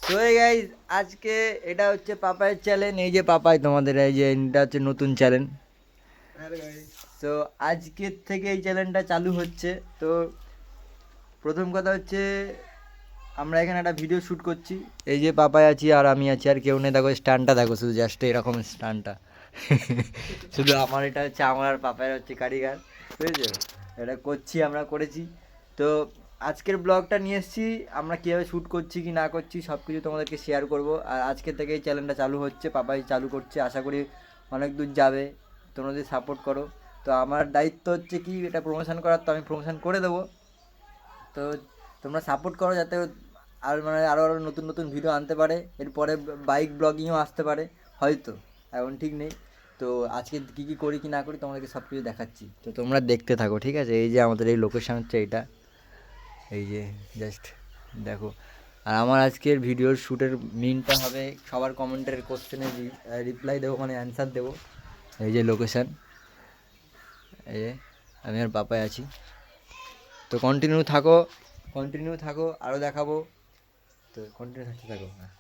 তো এই গাইজ আজকে এটা হচ্ছে পাপায়ের চ্যানেল। এই যে পাপাই তোমাদের এই যে এটা হচ্ছে নতুন চ্যানেল। তো আজকের থেকে এই চ্যানেলটা চালু হচ্ছে। তো প্রথম কথা হচ্ছে আমরা এখানে একটা ভিডিও শ্যুট করছি। এই যে পাপাই আছি আর আমি আছি, আর কেউ নেই। দেখো স্ট্যান্ডটা দেখো, শুধু জাস্ট এরকম স্ট্যান্ডটা। শুধু আমার এটা হচ্ছে, আমার আর পাপায়ের হচ্ছে কারিগর, বুঝেছো? এটা করছি, আমরা করেছি। তো আজকের ব্লগটা নিয়ে এসেছি, আমরা কীভাবে শ্যুট করছি কি না করছি সব কিছু তোমাদেরকে শেয়ার করব। আর আজকে থেকে এই চ্যানেলটা চালু হচ্ছে, পাপাই চালু করছে, আশা করি অনেক দূর যাবে। তোমরা যদি সাপোর্ট করো তো আমার দায়িত্ব হচ্ছে কি এটা প্রমোশন করার, তো আমি প্রমোশন করে দেবো। তো তোমরা সাপোর্ট করো যাতে আর মানে আরও আরও নতুন নতুন ভিডিও আনতে পারে। এরপরে বাইক ব্লগিংও আসতে পারে হয়তো, এখন ঠিক নেই। তো আজকে কী কী করি কি না করি তোমাদেরকে সব কিছু দেখাচ্ছি, তো তোমরা দেখতে থাকো, ঠিক আছে? এই যে আমাদের এই লোকেশন হচ্ছে এইটা, এই যে জাস্ট দেখো। আর আমার আজকের ভিডিওর শ্যুটের মিনটা হবে সবার কমেন্টের কোশ্চেনের রিপ্লাই দেবো, মানে অ্যান্সার দেবো। এই যে লোকেশান, এই যে আমি আর পাপায় আছি। তো কন্টিনিউ থাকো, কন্টিনিউ থাকো, আরও দেখাবো। তো কন্টিনিউ থাকতে থাকো।